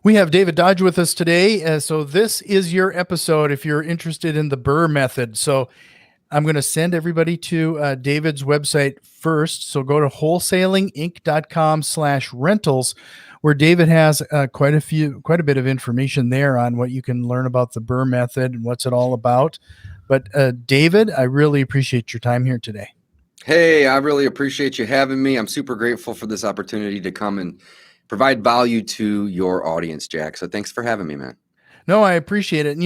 We have David Dodge with us today. So this is your episode if you're interested in the BRRRR method. So I'm going to send everybody to David's website first. So go to wholesalinginc.com/rentals, where David has quite a bit of information there on what you can learn about the BRRRR method and what's it all about. But David, I really appreciate your time here today. Hey, I really appreciate you having me. I'm super grateful for this opportunity to come and provide value to your audience, Jack. So thanks for having me, man. No, I appreciate it. And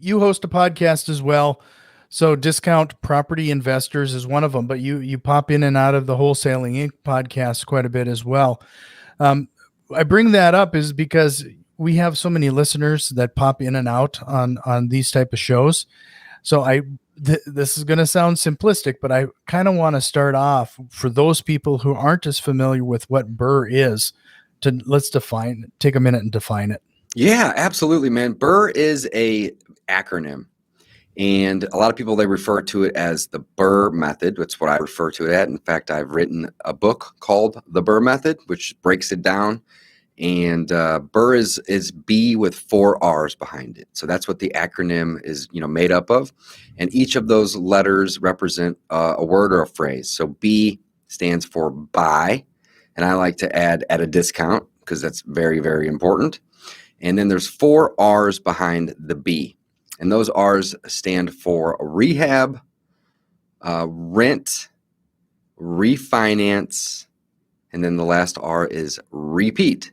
you host a podcast as well. So Discount Property Investors is one of them, but you pop in and out of the Wholesaling Inc. podcast quite a bit as well. I bring that up is because we have so many listeners that pop in and out on these type of shows. So this is going to sound simplistic, but I kind of want to start off for those people who aren't as familiar with what BRRRR is. Take a minute and define it. Yeah, absolutely, man. BRRRR is a acronym. And a lot of people, they refer to it as the BRRRR Method. That's what I refer to it at. In fact, I've written a book called The BRRRR Method, which breaks it down. And BRRRR is B with 4 R's behind it. So that's what the acronym is, made up of. And each of those letters represent a word or a phrase. So B stands for buy. And I like to add at a discount because that's very, very important. And then there's 4 R's behind the B. And those R's stand for rehab, rent, refinance, and then the last R is repeat.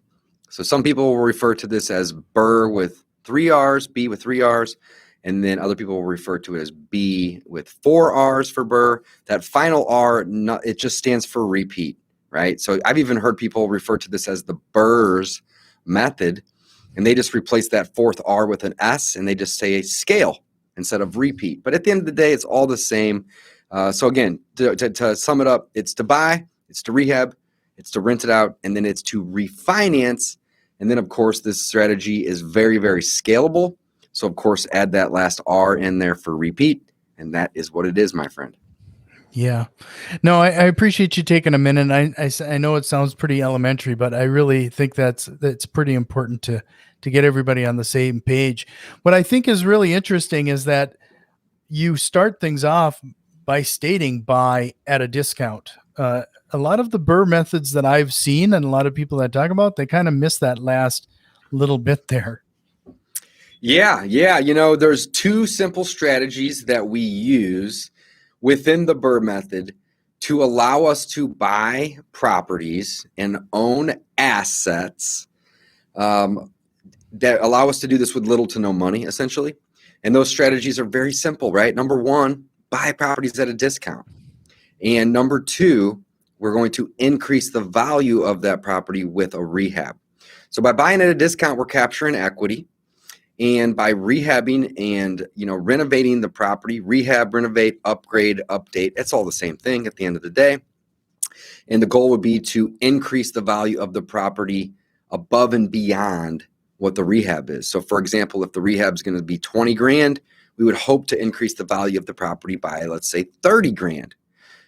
So some people will refer to this as BRRRR with 3 R's, B with 3 R's, and then other people will refer to it as B with 4 R's for BRRRR. That final R, it just stands for repeat, right? So I've even heard people refer to this as the BRRRR's method, and they just replace that 4th R with an S, and they just say scale instead of repeat. But at the end of the day, it's all the same. So again, to sum it up, it's to buy, it's to rehab, it's to rent it out, and then it's to refinance. And then, of course, this strategy is very, very scalable. So, of course, add that last R in there for repeat, and that is what it is, my friend. Yeah. No, I appreciate you taking a minute. I know it sounds pretty elementary, but I really think that's pretty important to get everybody on the same page. What I think is really interesting is that you start things off by stating buy at a discount. A lot of the BRRRR methods that I've seen and a lot of people that talk about, they kind of miss that last little bit there. Yeah. There's 2 simple strategies that we use within the BRRRR method to allow us to buy properties and own assets that allow us to do this with little to no money, essentially. And those strategies are very simple, right? Number 1, buy properties at a discount. And number 2, we're going to increase the value of that property with a rehab. So by buying at a discount, we're capturing equity. And by rehabbing and renovating the property, rehab, renovate, upgrade, update, it's all the same thing at the end of the day. And the goal would be to increase the value of the property above and beyond what the rehab is. So for example, if the rehab is going to be 20 grand, we would hope to increase the value of the property by, let's say, 30 grand.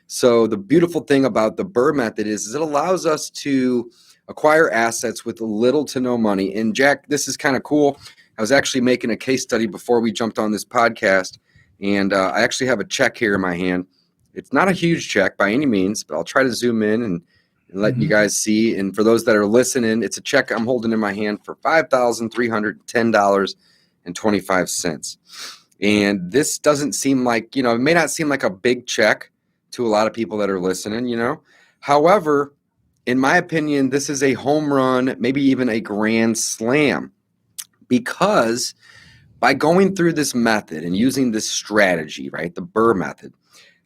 So the beautiful thing about the BRRRR method is it allows us to acquire assets with little to no money. And Jack, this is kind of cool. I was actually making a case study before we jumped on this podcast, and I actually have a check here in my hand. It's not a huge check by any means, but I'll try to zoom in and let you guys see. And for those that are listening, it's a check I'm holding in my hand for $5,310.25. And this doesn't seem like, it may not seem like a big check to a lot of people that are listening, However, in my opinion, this is a home run, maybe even a grand slam. Because by going through this method and using this strategy, right, the BRRRR method,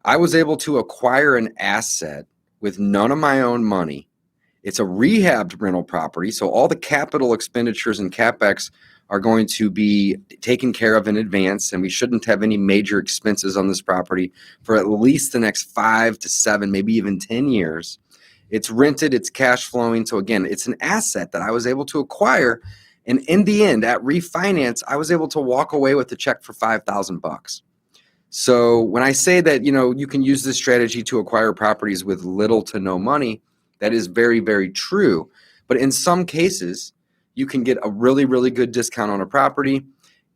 I was able to acquire an asset with none of my own money. It's a rehabbed rental property, so all the capital expenditures and CapEx are going to be taken care of in advance, and we shouldn't have any major expenses on this property for at least the next 5 to 7, maybe even 10 years. It's rented, it's cash flowing. So again, it's an asset that I was able to acquire. And in the end, at refinance, I was able to walk away with a check for $5,000. So when I say that, you can use this strategy to acquire properties with little to no money, that is very, very true. But in some cases, you can get a really, really good discount on a property,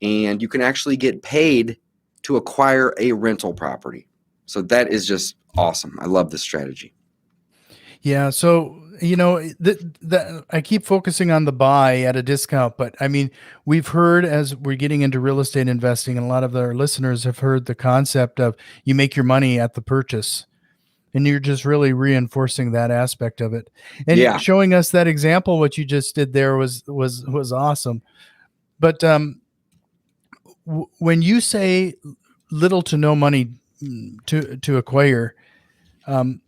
and you can actually get paid to acquire a rental property. So that is just awesome. I love this strategy. Yeah. So, I keep focusing on the buy at a discount, but I mean, we've heard as we're getting into real estate investing, and a lot of our listeners have heard the concept of you make your money at the purchase, and you're just really reinforcing that aspect of it and Yeah. showing us that example. What you just did there was awesome. But when you say little to no money to acquire, um,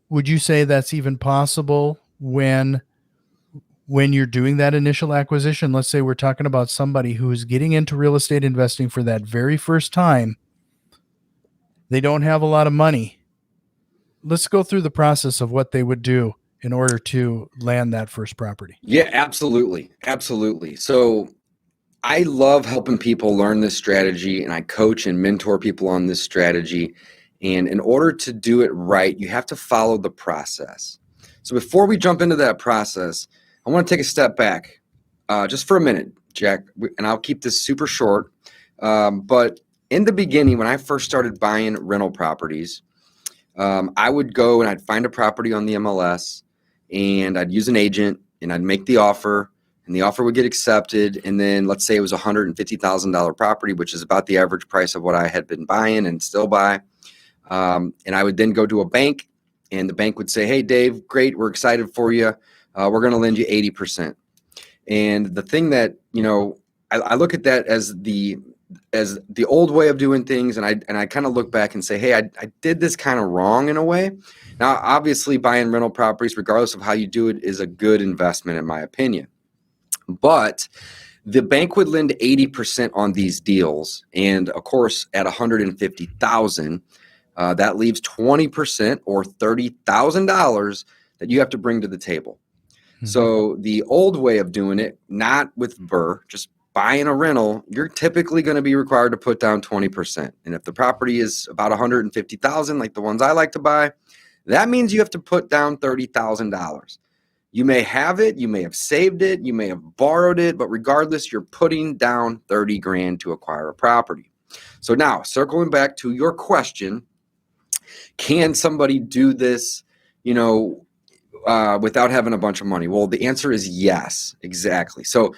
would you say that's even possible when you're doing that initial acquisition? Let's say we're talking about somebody who's getting into real estate investing for that very first time. They don't have a lot of money. Let's go through the process of what they would do in order to land that first property. Yeah, absolutely. Absolutely. So I love helping people learn this strategy, and I coach and mentor people on this strategy. And in order to do it right, you have to follow the process. So before we jump into that process, I want to take a step back just for a minute, Jack, and I'll keep this super short. But in the beginning, when I first started buying rental properties, I would go and I'd find a property on the MLS, and I'd use an agent, and I'd make the offer, and the offer would get accepted. And then let's say it was a $150,000 property, which is about the average price of what I had been buying and still buy. And I would then go to a bank, and the bank would say, "Hey, Dave, great. We're excited for you. We're going to lend you 80%. And the thing that, I look at that as the old way of doing things. And I kind of look back and say, hey, I did this kind of wrong in a way. Now, obviously buying rental properties, regardless of how you do it, is a good investment in my opinion. But the bank would lend 80% on these deals. And of course, at 150,000, that leaves 20% or $30,000 that you have to bring to the table. Mm-hmm. So the old way of doing it, not with BRRRR, just buying a rental, you're typically going to be required to put down 20%. And if the property is about 150,000, like the ones I like to buy, that means you have to put down $30,000. You may have it, you may have saved it, you may have borrowed it, but regardless, you're putting down 30 grand to acquire a property. So now, circling back to your question, can somebody do this, without having a bunch of money? Well, the answer is yes, exactly. So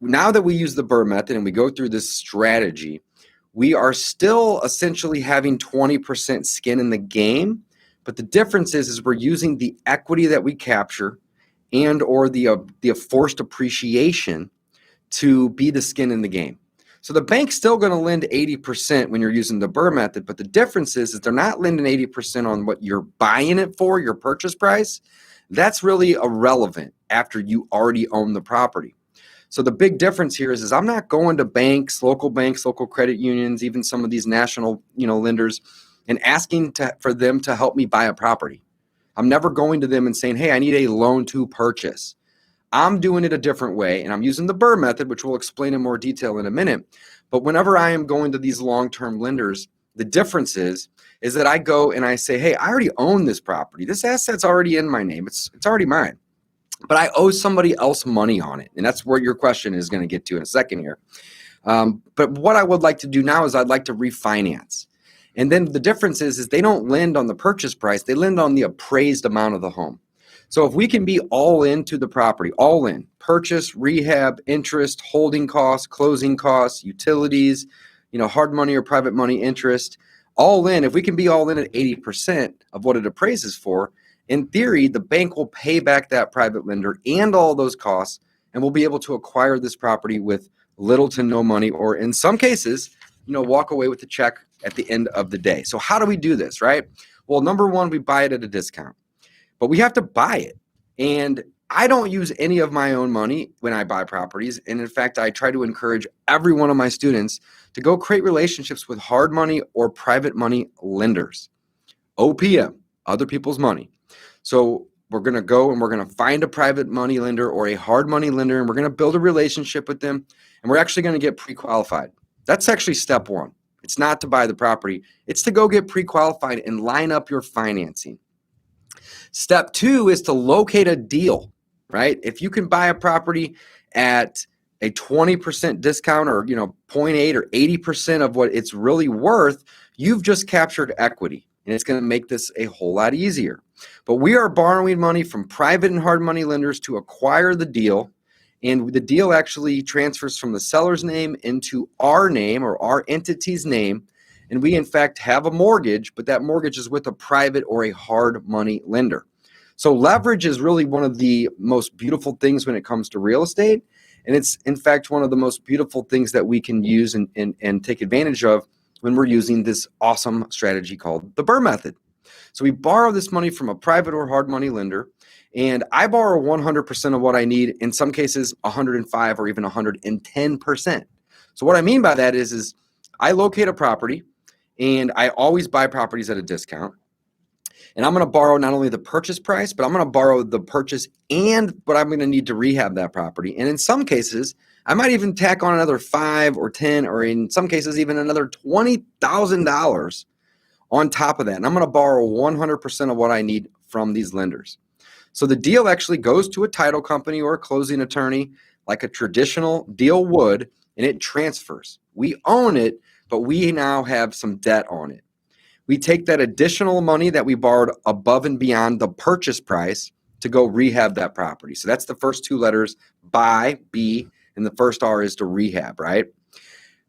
now that we use the BRRRR method and we go through this strategy, we are still essentially having 20% skin in the game. But the difference is we're using the equity that we capture and or the forced appreciation to be the skin in the game. So the bank's still going to lend 80% when you're using the BRRRR method, but the difference is they're not lending 80% on what you're buying it for, your purchase price. That's really irrelevant after you already own the property. So the big difference here is I'm not going to banks, local credit unions, even some of these national, lenders, and asking for them to help me buy a property. I'm never going to them and saying, hey, I need a loan to purchase. I'm doing it a different way, and I'm using the BRRRR method, which we'll explain in more detail in a minute. But whenever I am going to these long-term lenders, the difference is that I go and I say, hey, I already own this property. This asset's already in my name. It's already mine. But I owe somebody else money on it. And that's where your question is going to get to in a second here. But what I would like to do now is I'd like to refinance. And then the difference is they don't lend on the purchase price. They lend on the appraised amount of the home. So if we can be all into the property, all in, purchase, rehab, interest, holding costs, closing costs, utilities, hard money or private money interest, all in, if we can be all in at 80% of what it appraises for, in theory, the bank will pay back that private lender and all those costs, and we'll be able to acquire this property with little to no money, or in some cases, walk away with the check at the end of the day. So how do we do this, right? Well, number one, we buy it at a discount, but we have to buy it. And I don't use any of my own money when I buy properties. And in fact, I try to encourage every one of my students to go create relationships with hard money or private money lenders, OPM, other people's money. So we're going to go and we're going to find a private money lender or a hard money lender, and we're going to build a relationship with them, and we're actually going to get pre-qualified. That's actually step one. It's not to buy the property. It's to go get pre-qualified and line up your financing. Step two is to locate a deal. right? If you can buy a property at a 20% discount or 0.8 or 80% of what it's really worth, you've just captured equity, and it's going to make this a whole lot easier. But we are borrowing money from private and hard money lenders to acquire the deal, and the deal actually transfers from the seller's name into our name or our entity's name, and we in fact have a mortgage, but that mortgage is with a private or a hard money lender. So leverage is really one of the most beautiful things when it comes to real estate. And it's, in fact, one of the most beautiful things that we can use and take advantage of when we're using this awesome strategy called the BRRRR Method. So we borrow this money from a private or hard money lender, and I borrow 100% of what I need, in some cases 105 or even 110%. So what I mean by that is I locate a property, and I always buy properties at a discount. And I'm going to borrow not only the purchase price, but I'm going to borrow the purchase and what I'm going to need to rehab that property. And in some cases, I might even tack on another 5 or 10, or in some cases, even another $20,000 on top of that. And I'm going to borrow 100% of what I need from these lenders. So the deal actually goes to a title company or a closing attorney like a traditional deal would, and it transfers. We own it, but we now have some debt on it. We take that additional money that we borrowed above and beyond the purchase price to go rehab that property. So that's the first 2 letters, buy, B, and the first R is to rehab, right?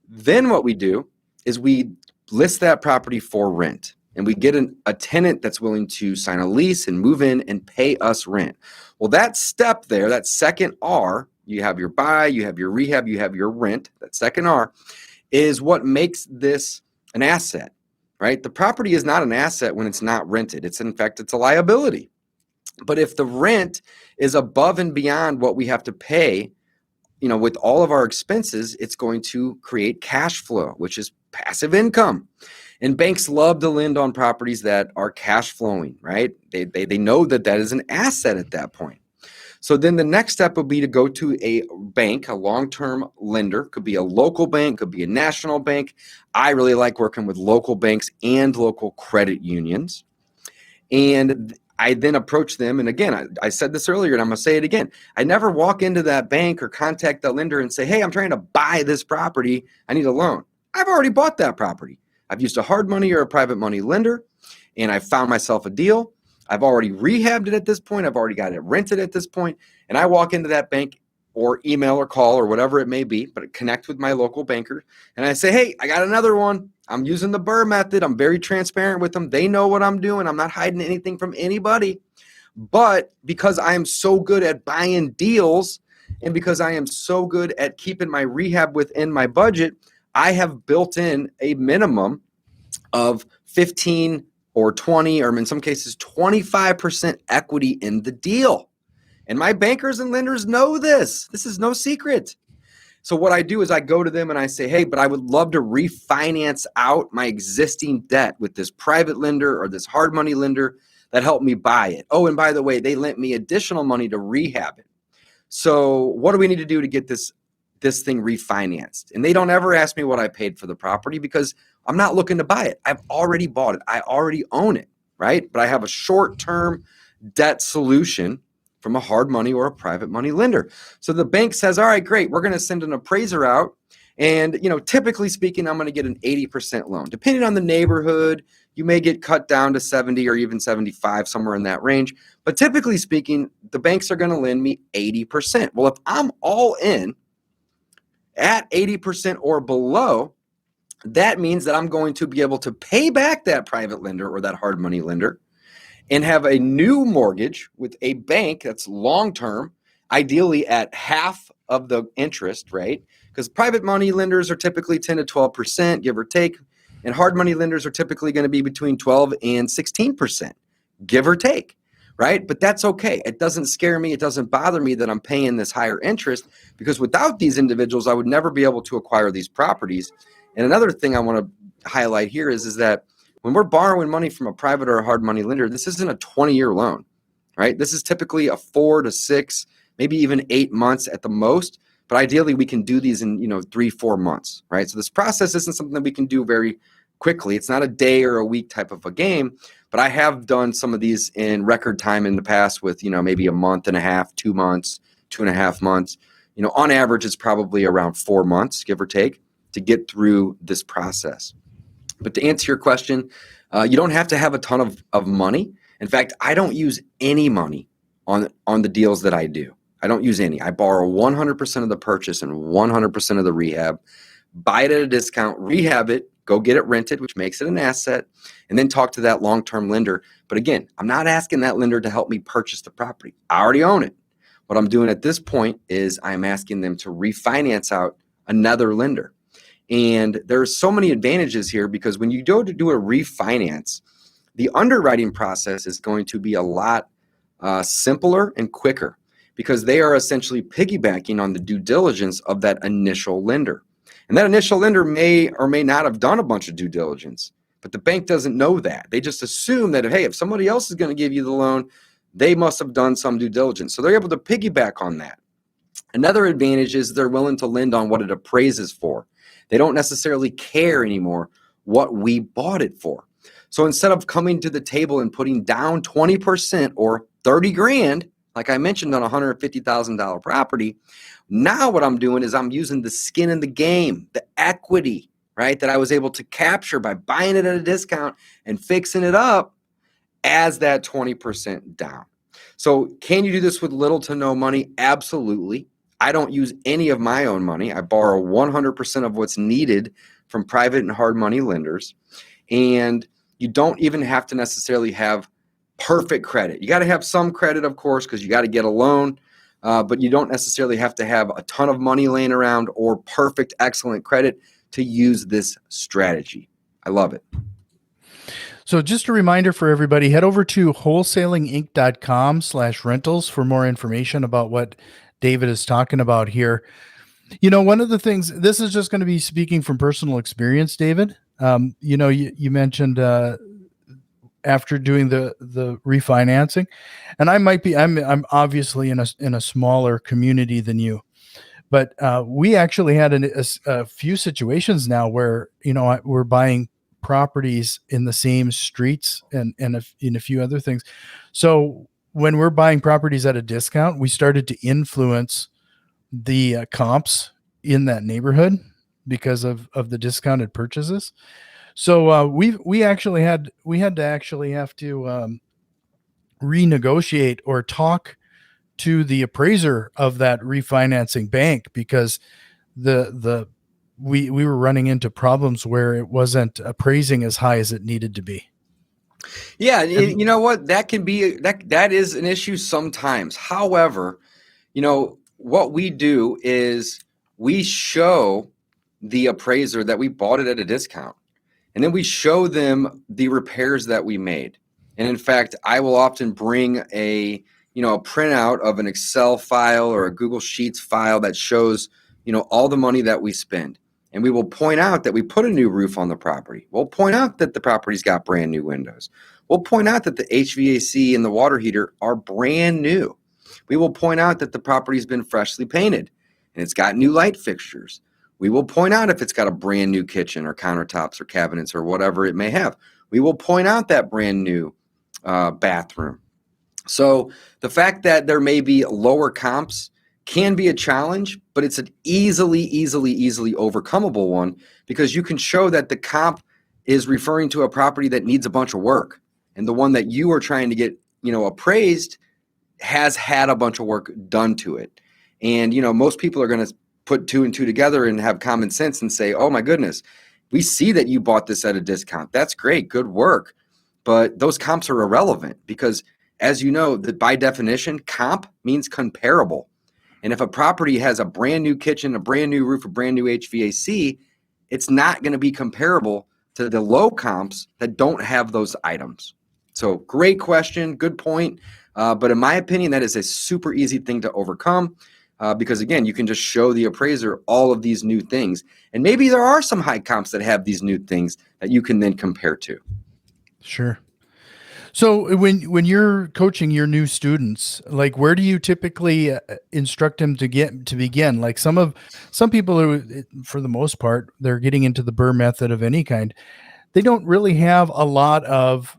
Then what we do is we list that property for rent, and we get a tenant that's willing to sign a lease and move in and pay us rent. Well, that step there, that second R, you have your buy, you have your rehab, you have your rent, that second R is what makes this an asset. Right? The property is not an asset when it's not rented. It's, in fact, it's a liability. But if the rent is above and beyond what we have to pay, with all of our expenses, it's going to create cash flow, which is passive income. And banks love to lend on properties that are cash flowing, right? They know that is an asset at that point. So then the next step would be to go to a bank, a long-term lender, could be a local bank, could be a national bank. I really like working with local banks and local credit unions. And I then approach them. And again, I said this earlier, and I'm going to say it again. I never walk into that bank or contact the lender and say, hey, I'm trying to buy this property. I need a loan. I've already bought that property. I've used a hard money or a private money lender, and I found myself a deal. I've already rehabbed it at this point. I've already got it rented at this point. And I walk into that bank or email or call or whatever it may be, but connect with my local banker. And I say, hey, I got another one. I'm using the BRRRR method. I'm very transparent with them. They know what I'm doing. I'm not hiding anything from anybody. But because I am so good at buying deals, and because I am so good at keeping my rehab within my budget, I have built in a minimum of 15 or 20, or in some cases, 25% equity in the deal. And my bankers and lenders know this. This is no secret. So what I do is I go to them and I say, hey, but I would love to refinance out my existing debt with this private lender or this hard money lender that helped me buy it. Oh, and by the way, they lent me additional money to rehab it. So what do we need to do to get this thing refinanced? And they don't ever ask me what I paid for the property, because I'm not looking to buy it. I've already bought it. I already own it, right? But I have a short-term debt solution from a hard money or a private money lender. So the bank says, all right, great. We're going to send an appraiser out. And, typically speaking, I'm going to get an 80% loan. Depending on the neighborhood, you may get cut down to 70 or even 75, somewhere in that range. But typically speaking, the banks are going to lend me 80%. Well, if I'm all in at 80% or below, that means that I'm going to be able to pay back that private lender or that hard money lender and have a new mortgage with a bank that's long-term, ideally at half of the interest rate, because private money lenders are typically 10 to 12%, give or take, and hard money lenders are typically going to be between 12 and 16%, give or take, right? But that's okay. It doesn't scare me. It doesn't bother me that I'm paying this higher interest, because without these individuals, I would never be able to acquire these properties. And another thing I want to highlight here is that when we're borrowing money from a private or a hard money lender, this isn't a 20-year loan, right? This is typically a 4 to 6, maybe even 8 months at the most. But ideally, we can do these in 3-4 months, right? So this process isn't something that we can do very, quickly. It's not a day or a week type of a game, but I have done some of these in record time in the past with, maybe a month and a half, 2 months, 2.5 months. On average, it's probably around 4 months, give or take, to get through this process. But to answer your question, you don't have to have a ton of money. In fact, I don't use any money on the deals that I do. I don't use any. I borrow 100% of the purchase and 100% of the rehab, buy it at a discount, rehab it, go get it rented, which makes it an asset, and then talk to that long-term lender. But again, I'm not asking that lender to help me purchase the property. I already own it. What I'm doing at this point is I'm asking them to refinance out another lender. And there's so many advantages here, because when you go to do a refinance, the underwriting process is going to be a lot simpler and quicker, because they are essentially piggybacking on the due diligence of that initial lender. And that initial lender may or may not have done a bunch of due diligence, but the bank doesn't know that. They just assume that, hey, if somebody else is going to give you the loan, they must have done some due diligence. So they're able to piggyback on that. Another advantage is they're willing to lend on what it appraises for. They don't necessarily care anymore what we bought it for. So instead of coming to the table and putting down 20% or 30 grand, like I mentioned on a $150,000 property, now what I'm doing is I'm using the skin in the game, the equity, right, that I was able to capture by buying it at a discount and fixing it up as that 20% down. So can you do this with little to no money? Absolutely. I don't use any of my own money. I borrow 100% of what's needed from private and hard money lenders. And you don't even have to necessarily have perfect credit. You got to have some credit, of course, because you got to get a loan. But you don't necessarily have to have a ton of money laying around or perfect, excellent credit to use this strategy. I love it. So just a reminder for everybody, head over to wholesalinginc.com/rentals for more information about what David is talking about here. One of the things, this is just going to be speaking from personal experience, David. You mentioned after doing the refinancing, and I'm obviously in a smaller community than you, but we actually had a few situations now where we're buying properties in the same streets and in a few other things. So when we're buying properties at a discount, we started to influence the comps in that neighborhood because of the discounted purchases. So we had to renegotiate or talk to the appraiser of that refinancing bank, because we were running into problems where it wasn't appraising as high as it needed to be. Yeah, and you know what? That can be that is an issue sometimes. However, what we do is we show the appraiser that we bought it at a discount. And then we show them the repairs that we made. And in fact, I will often bring a printout of an Excel file or a Google Sheets file that shows, all the money that we spend. And we will point out that we put a new roof on the property. We'll point out that the property's got brand new windows. We'll point out that the HVAC and the water heater are brand new. We will point out that the property's been freshly painted and it's got new light fixtures. We will point out if it's got a brand new kitchen or countertops or cabinets or whatever it may have. We will point out that brand new bathroom. So the fact that there may be lower comps can be a challenge, but it's an easily overcomeable one, because you can show that the comp is referring to a property that needs a bunch of work, and the one that you are trying to get appraised has had a bunch of work done to it. And most people are going to put 2 and 2 together and have common sense and say, oh my goodness, we see that you bought this at a discount. That's great, good work. But those comps are irrelevant, because as you know, that by definition, comp means comparable. And if a property has a brand new kitchen, a brand new roof, a brand new HVAC, it's not going to be comparable to the low comps that don't have those items. So great question, good point. But in my opinion, that is a super easy thing to overcome. Because again, you can just show the appraiser all of these new things. And maybe there are some high comps that have these new things that you can then compare to. Sure. So when you're coaching your new students, like, where do you typically instruct them to begin? Like some people who, for the most part, they're getting into the BRRRR method of any kind. they don't really have a lot of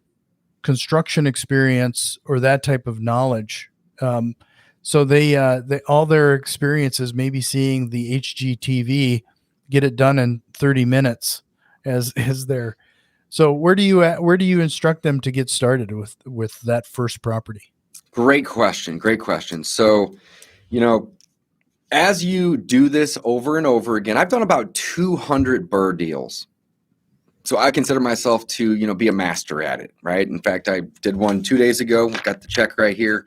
construction experience or that type of knowledge. So they all their experience is maybe seeing the HGTV get it done in 30 minutes as their. So where do you instruct them to get started with that first property? Great question. Great question. So, as you do this over and over again, I've done about 200 BRRRR deals. So I consider myself to, be a master at it, right? In fact, I did one 2 days ago, got the check right here.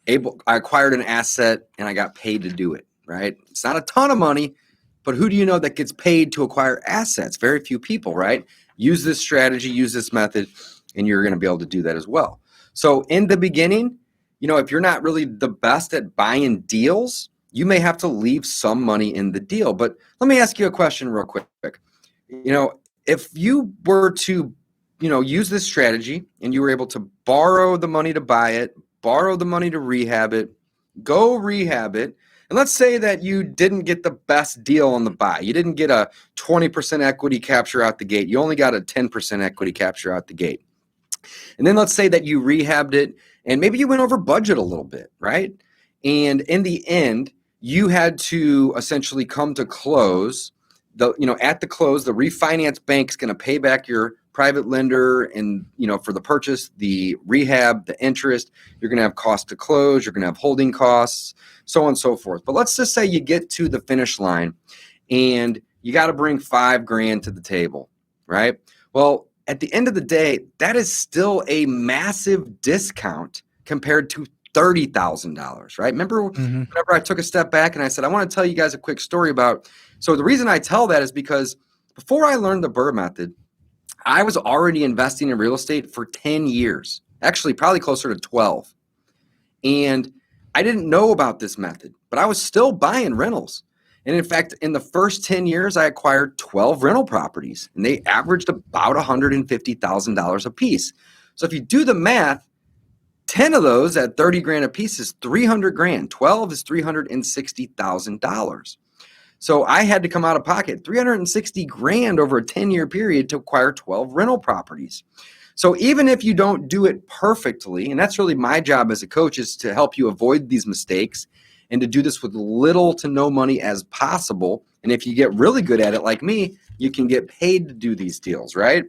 I acquired an asset and I got paid to do it, right? It's not a ton of money, but who do you know that gets paid to acquire assets? Very few people, right? Use this strategy, use this method, and you're going to be able to do that as well. So in the beginning, if you're not really the best at buying deals, you may have to leave some money in the deal. But let me ask you a question real quick. If you were to, use this strategy and you were able to borrow the money to buy it, borrow the money to rehab it, go rehab it, and let's say that you didn't get the best deal on the buy. You didn't get a 20% equity capture out the gate. You only got a 10% equity capture out the gate. And then let's say that you rehabbed it and maybe you went over budget a little bit, right? And in the end, you had to essentially come to close. At the close, the refinance bank's going to pay back your private lender and, for the purchase, the rehab, the interest. You're going to have cost to close. You're going to have holding costs, so on and so forth. But let's just say you get to the finish line and you got to bring $5,000 to the table, right? Well, at the end of the day, that is still a massive discount compared to $30,000, right? Remember whenever I took a step back and I said, I want to tell you guys a quick story about, so the reason I tell that is because before I learned the BRRRR method, I was already investing in real estate for 10 years, actually probably closer to 12. And I didn't know about this method, but I was still buying rentals. And in fact, in the first 10 years, I acquired 12 rental properties and they averaged about $150,000 a piece. So if you do the math, 10 of those at $30,000 a piece is $300,000. 12 is $360,000. So I had to come out of pocket $360,000 over a 10-year period to acquire 12 rental properties. So even if you don't do it perfectly, and that's really my job as a coach, is to help you avoid these mistakes and to do this with little to no money as possible. And if you get really good at it like me, you can get paid to do these deals, right?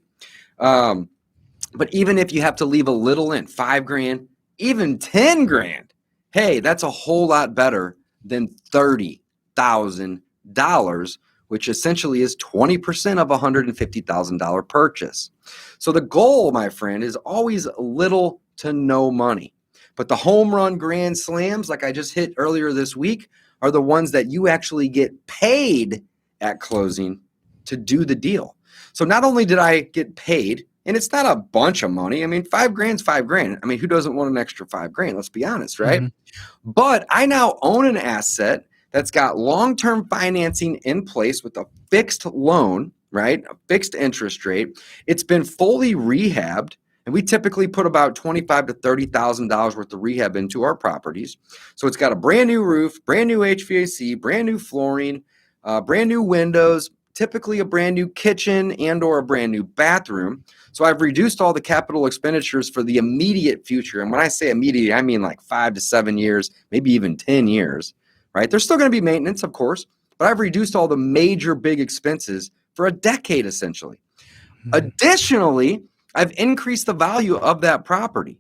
But even if you have to leave a little in, $5,000, even $10,000, hey, that's a whole lot better than $30,000, which essentially is 20% of a $150,000 purchase. So the goal, my friend, is always little to no money. But the home run grand slams, like I just hit earlier this week, are the ones that you actually get paid at closing to do the deal. So not only did I get paid, and it's not a bunch of money. I mean, $5,000 is $5,000. I mean, who doesn't want an extra $5,000? Let's be honest, right? But I now own an asset that's got long-term financing in place with a fixed loan, right? A fixed interest rate. It's been fully rehabbed. And we typically put about $25,000 to $30,000 worth of rehab into our properties. So it's got a brand new roof, brand new HVAC, brand new flooring, brand new windows, typically a brand new kitchen and or a brand new bathroom. So I've reduced all the capital expenditures for the immediate future. And when I say immediate, I mean like 5 to 7 years, maybe even 10 years, right? There's still going to be maintenance, of course, but I've reduced all the major big expenses for a decade, essentially. Additionally, I've increased the value of that property.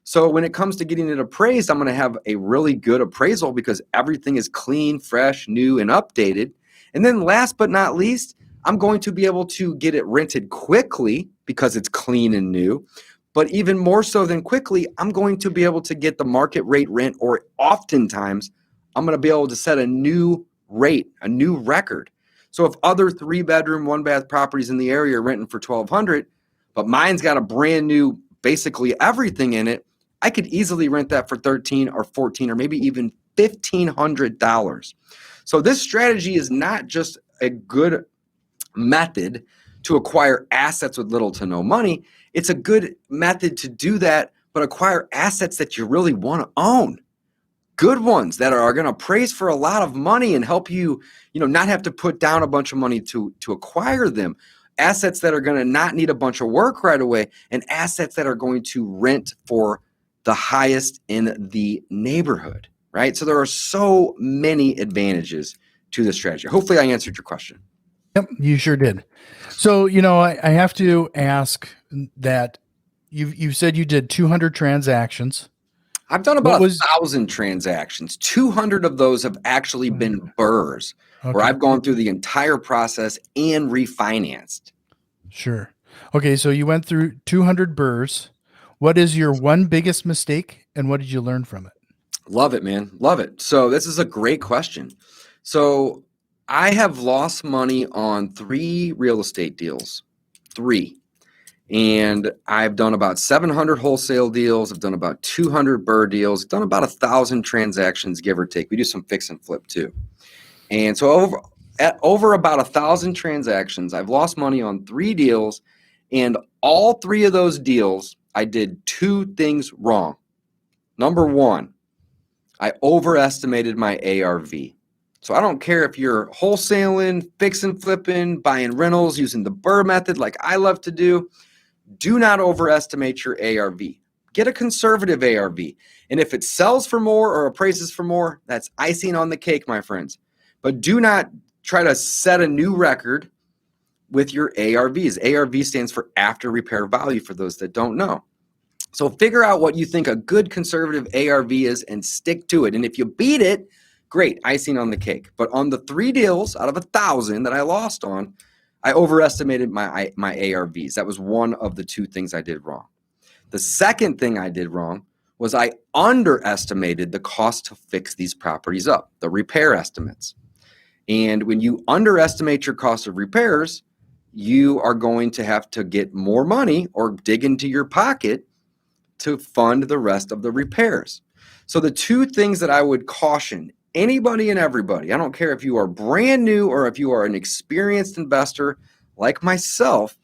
So when it comes to getting it appraised, I'm going to have a really good appraisal because everything is clean, fresh, new, and updated. And then last but not least, I'm going to be able to get it rented quickly because it's clean and new. But even more so than quickly, I'm going to be able to get the market rate rent, or oftentimes I'm going to be able to set a new rate, a new record. So if other 3-bedroom, 1-bath properties in the area are renting for $1,200, but mine's got a brand new, basically everything in it, I could easily rent that for $1,300 or $1,400 or maybe even $1,500. So this strategy is not just a good method to acquire assets with little to no money. It's a good method to do that, but acquire assets that you really want to own. Good ones that are going to appraise for a lot of money and help you, not have to put down a bunch of money to acquire them. assets that are going to not need a bunch of work right away, and assets that are going to rent for the highest in the neighborhood, right? So there are so many advantages to this strategy. Hopefully I answered your question. Yep, you sure did. So, I have to ask that you said you did 200 transactions. I've done about 1,000 transactions. 200 of those have actually been BRRRRs, where I've gone through the entire process and refinanced. Sure. Okay, so you went through 200 BRRRRs. What is your one biggest mistake, and what did you learn from it? Love it, man. Love it. So this is a great question. So I have lost money on 3 real estate deals. 3. And I've done about 700 wholesale deals. I've done about 200 BRRRR deals. I've done about 1,000 transactions, give or take. We do some fix and flip too. And so over about 1,000 transactions, I've lost money on 3 deals. And all 3 of those deals, I did 2 things wrong. Number 1, I overestimated my ARV. So I don't care if you're wholesaling, fix and flipping, buying rentals, using the BRRRR method like I love to do. Do not overestimate your ARV. Get a conservative ARV. And if it sells for more or appraises for more, that's icing on the cake, my friends. But do not try to set a new record with your ARVs. ARV stands for after repair value for those that don't know. So figure out what you think a good conservative ARV is and stick to it. And if you beat it, great, icing on the cake. But on the 3 deals out of 1,000 that I lost on, I overestimated my ARVs. That was one of the 2 things I did wrong. The second thing I did wrong was I underestimated the cost to fix these properties up, the repair estimates. And when you underestimate your cost of repairs, you are going to have to get more money or dig into your pocket to fund the rest of the repairs. So the 2 things that I would caution anybody and everybody, I don't care if you are brand new or if you are an experienced investor like myself,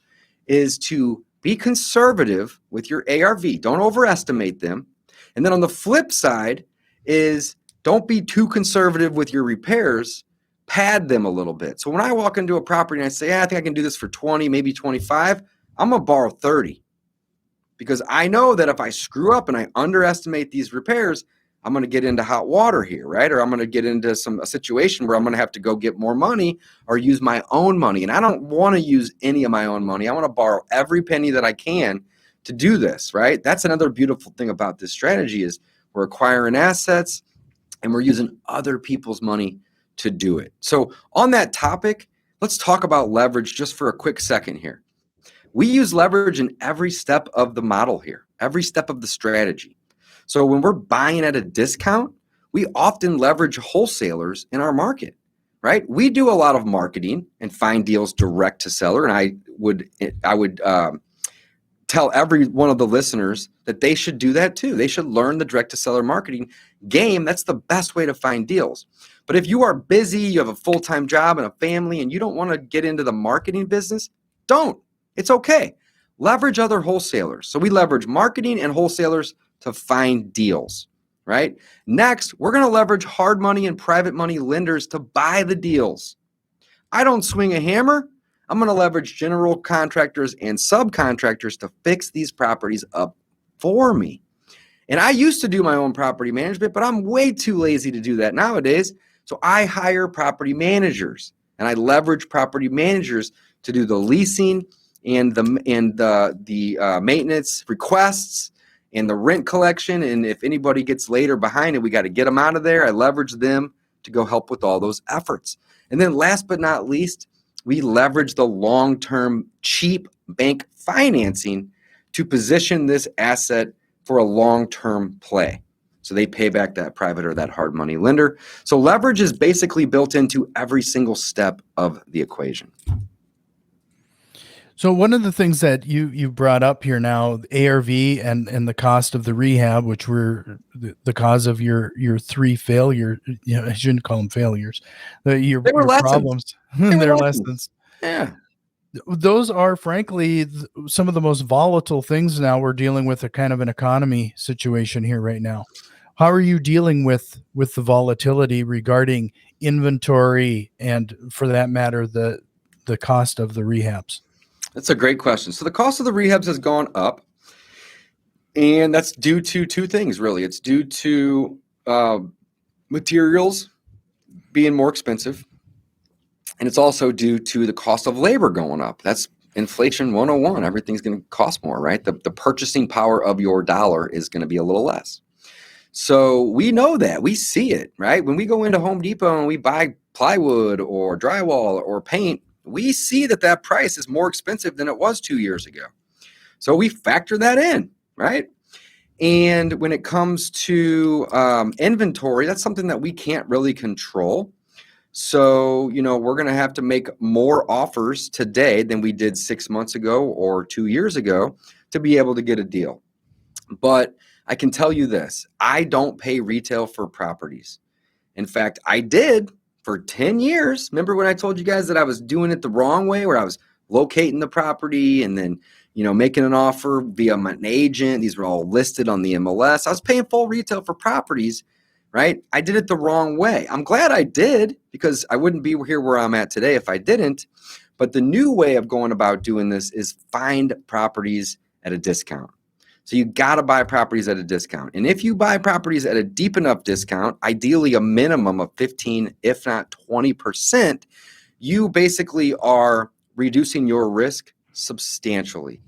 is to be conservative with your ARV. Don't overestimate them. And then on the flip side is don't be too conservative with your repairs. Pad them a little bit. So when I walk into a property and I say, I think I can do this for 20, maybe 25, I'm going to borrow 30. Because I know that if I screw up and I underestimate these repairs, I'm going to get into hot water here, right? Or I'm going to get into a situation where I'm going to have to go get more money or use my own money. And I don't want to use any of my own money. I want to borrow every penny that I can to do this, right? That's another beautiful thing about this strategy is we're acquiring assets and we're using other people's money to do it. So on that topic, let's talk about leverage just for a quick second here. We use leverage in every step of the model here, every step of the strategy. So when we're buying at a discount, we often leverage wholesalers in our market, right? We do a lot of marketing and find deals direct to seller. And I would tell every one of the listeners that they should do that too. They should learn the direct to seller marketing game. That's the best way to find deals. But if you are busy, you have a full-time job and a family, and you don't want to get into the marketing business, don't. It's okay. Leverage other wholesalers. So we leverage marketing and wholesalers to find deals, right? Next, we're going to leverage hard money and private money lenders to buy the deals. I don't swing a hammer. I'm going to leverage general contractors and subcontractors to fix these properties up for me. And I used to do my own property management, but I'm way too lazy to do that nowadays. So I hire property managers and I leverage property managers to do the leasing and the maintenance requests and the rent collection. And if anybody gets late or behind and we got to get them out of there, I leverage them to go help with all those efforts. And then last but not least, we leverage the long-term cheap bank financing to position this asset for a long-term play. So they pay back that private or that hard money lender. So leverage is basically built into every single step of the equation. So one of the things that you brought up here now, ARV and the cost of the rehab, which were the cause of your 3 failure, I shouldn't call them failures. Your problems, they're lessons. Yeah. Those are frankly some of the most volatile things now we're dealing with, a kind of an economy situation here right now. How are you dealing with the volatility regarding inventory and, for that matter, the cost of the rehabs? That's a great question. So the cost of the rehabs has gone up, and that's due to two things, really. It's due to materials being more expensive, and it's also due to the cost of labor going up. That's inflation 101. Everything's going to cost more, right? The purchasing power of your dollar is going to be a little less. So we know that. We see it, right? When we go into Home Depot and we buy plywood or drywall or paint, we see that that price is more expensive than it was 2 years ago. So we factor that in, right? And when it comes to inventory, that's something that we can't really control. So, we're going to have to make more offers today than we did 6 months ago or 2 years ago to be able to get a deal. But I can tell you this, I don't pay retail for properties. In fact, I did for 10 years. Remember when I told you guys that I was doing it the wrong way, where I was locating the property and then, making an offer via an agent. These were all listed on the MLS. I was paying full retail for properties, right? I did it the wrong way. I'm glad I did, because I wouldn't be here where I'm at today if I didn't. But the new way of going about doing this is find properties at a discount. So you got to buy properties at a discount. And if you buy properties at a deep enough discount, ideally a minimum of 15, if not 20%, you basically are reducing your risk substantially.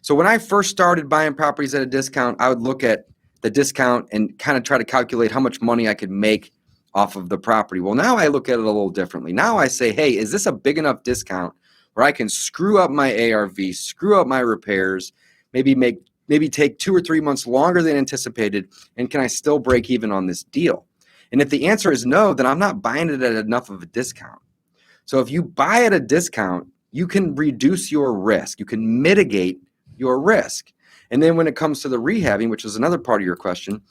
So when I first started buying properties at a discount, I would look at the discount and kind of try to calculate how much money I could make off of the property. Well, now I look at it a little differently. Now I say, hey, is this a big enough discount where I can screw up my ARV, screw up my repairs, maybe take 2 or 3 months longer than anticipated, and can I still break even on this deal? And if the answer is no, then I'm not buying it at enough of a discount. So if you buy at a discount, you can reduce your risk. You can mitigate your risk. And then when it comes to the rehabbing, which is another part of your question,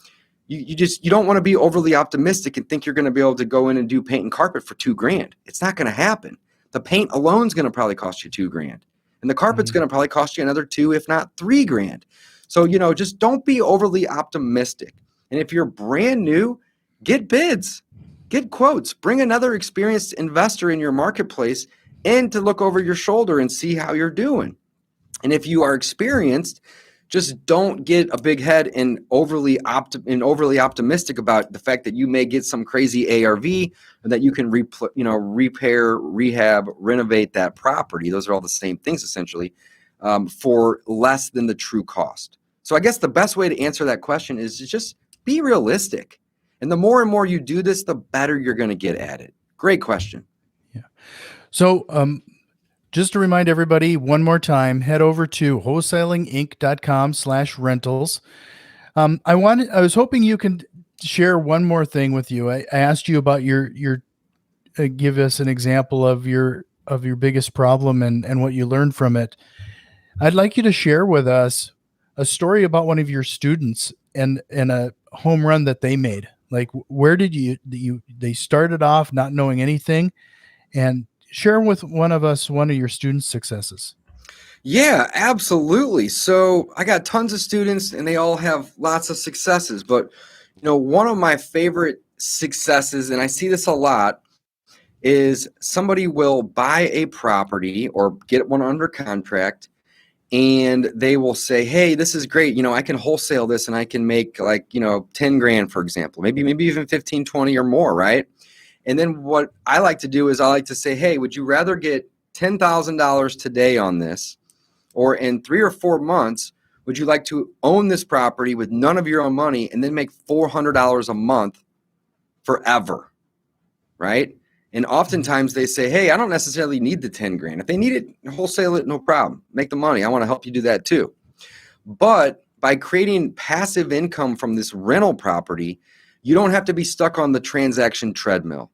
you don't want to be overly optimistic and think you're going to be able to go in and do paint and carpet for $2,000. It's not going to happen. The paint alone is going to probably cost you $2,000. And the carpet's going to probably cost you another $2,000, if not $3,000. So, just don't be overly optimistic. And if you're brand new, get bids, get quotes, bring another experienced investor in your marketplace in to look over your shoulder and see how you're doing. And if you are experienced, just don't get a big head and overly optimistic about the fact that you may get some crazy ARV, or that you can repair, rehab, renovate that property. Those are all the same things essentially, for less than the true cost. So I guess the best way to answer that question is to just be realistic. And the more and more you do this, the better you're going to get at it. Great question. Yeah. So, just to remind everybody one more time, head over to wholesalinginc.com/rentals. I was hoping you can share one more thing with you. I asked you about your give us an example of your biggest problem and what you learned from it. I'd like you to share with us a story about one of your students and a home run that they made. Like, where did they started off not knowing anything, and share with one of your students' successes. Yeah, absolutely. So I got tons of students and they all have lots of successes, but one of my favorite successes, and I see this a lot, is somebody will buy a property or get one under contract, and they will say, hey, this is great. I can wholesale this and I can make like, $10,000, for example, maybe even 15, 20 or more, right? And then what I like to do is I like to say, hey, would you rather get $10,000 today on this, or in 3 or 4 months, would you like to own this property with none of your own money and then make $400 a month forever, right? And oftentimes they say, hey, I don't necessarily need the $10,000. If they need it, wholesale it, no problem. Make the money. I want to help you do that too. But by creating passive income from this rental property, you don't have to be stuck on the transaction treadmill.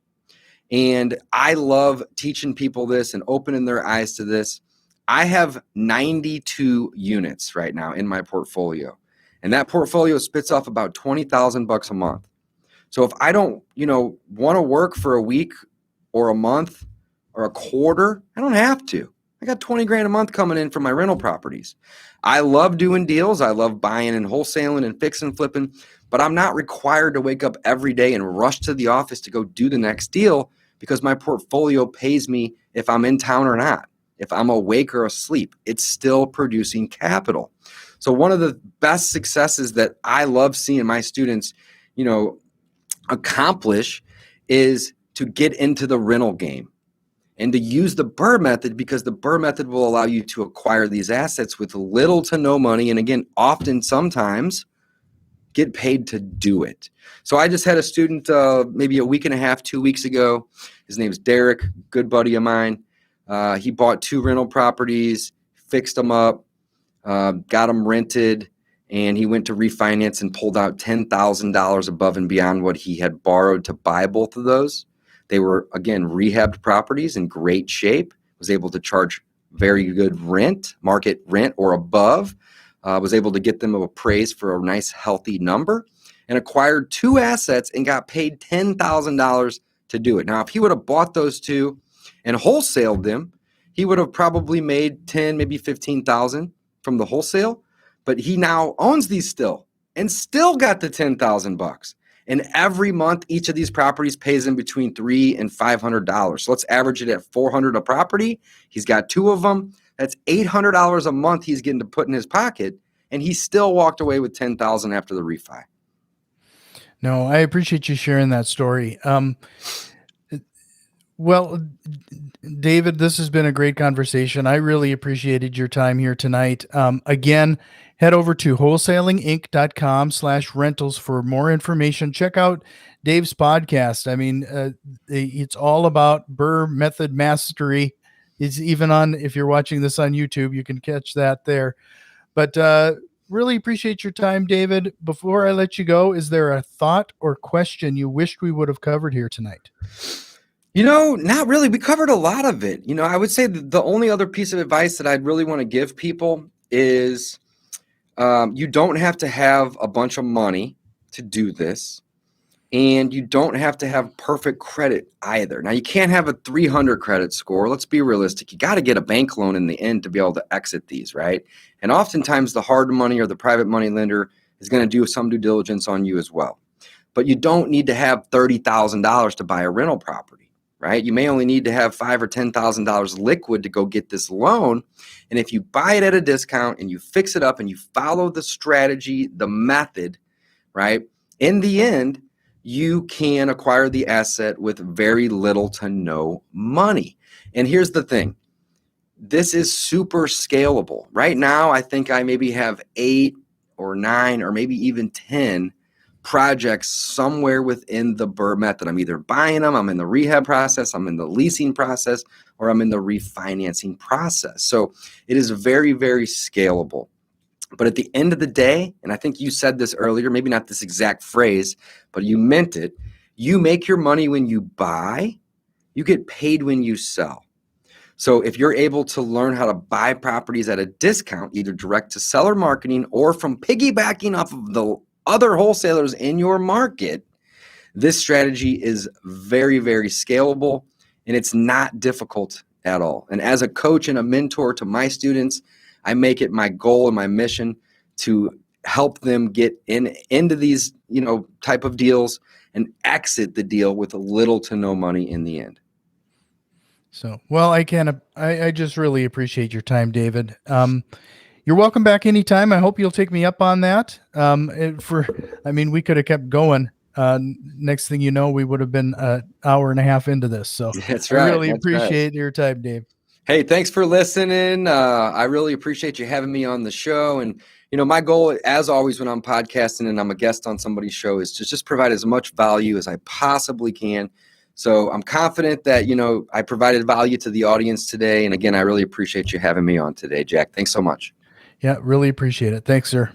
And I love teaching people this and opening their eyes to this. I have 92 units right now in my portfolio, and that portfolio spits off about $20,000 a month. So if I don't, want to work for a week or a month or a quarter, I don't have to. I got $20,000 a month coming in from my rental properties. I love doing deals. I love buying and wholesaling and fixing, flipping, but I'm not required to wake up every day and rush to the office to go do the next deal, because my portfolio pays me if I'm in town or not. if I'm awake or asleep, it's still producing capital. So one of the best successes that I love seeing my students, accomplish is to get into the rental game and to use the BRRRR method, because the BRRRR method will allow you to acquire these assets with little to no money. And again, often, sometimes get paid to do it. So I just had a student maybe a week and a half, 2 weeks ago. His name's Derek, good buddy of mine. He bought 2 rental properties, fixed them up, got them rented, and he went to refinance and pulled out $10,000 above and beyond what he had borrowed to buy both of those. They were, again, rehabbed properties in great shape, was able to charge very good rent, market rent or above, was able to get them appraised for a nice healthy number, and acquired 2 assets and got paid $10,000 to do it. Now, if he would have bought those 2 and wholesaled them, he would have probably made 10, maybe 15,000 from the wholesale, but he now owns these still and still got the $10,000. And every month, each of these properties pays him between $300 and $500. So let's average it at $400 a property. He's got 2 of them. That's $800 a month he's getting to put in his pocket, and he still walked away with $10,000 after the refi. No, I appreciate you sharing that story. Well, David, this has been a great conversation. I really appreciated your time here tonight. Again, head over to wholesalinginc.com/rentals for more information. Check out Dave's podcast. I mean, it's all about BRRRR method mastery. It's even on, if you're watching this on YouTube, you can catch that there. But really appreciate your time, David. Before I let you go, is there a thought or question you wished we would have covered here tonight? Not really. We covered a lot of it. I would say the only other piece of advice that I'd really want to give people is you don't have to have a bunch of money to do this, and you don't have to have perfect credit either. Now, you can't have a 300 credit score. Let's be realistic. You got to get a bank loan in the end to be able to exit these, right? And oftentimes the hard money or the private money lender is going to do some due diligence on you as well. But you don't need to have $30,000 to buy a rental property. Right? You may only need to have $5,000 or $10,000 liquid to go get this loan. And if you buy it at a discount and you fix it up and you follow the strategy, the method, right? In the end, you can acquire the asset with very little to no money. And here's the thing. This is super scalable. Right now, I think I maybe have 8 or 9 or maybe even 10 projects somewhere within the BRRRR method. I'm either buying them, I'm in the rehab process, I'm in the leasing process, or I'm in the refinancing process. So it is very, very scalable. But at the end of the day, and I think you said this earlier, maybe not this exact phrase, but you meant it, you make your money when you buy, you get paid when you sell. So if you're able to learn how to buy properties at a discount, either direct to seller marketing or from piggybacking off of the other wholesalers in your market, this strategy is very, very scalable, and it's not difficult at all. And as a coach and a mentor to my students, I make it my goal and my mission to help them get into these, type of deals and exit the deal with little to no money in the end. So, well, I just really appreciate your time, David. You're welcome back anytime. I hope you'll take me up on that. We could have kept going. Next thing you know, we would have been an hour and a half into this. So that's right. I really appreciate your time, Dave. Hey, thanks for listening. I really appreciate you having me on the show. And, my goal, as always, when I'm podcasting and I'm a guest on somebody's show, is to just provide as much value as I possibly can. So I'm confident that, I provided value to the audience today. And again, I really appreciate you having me on today, Jack. Thanks so much. Yeah, really appreciate it. Thanks, sir.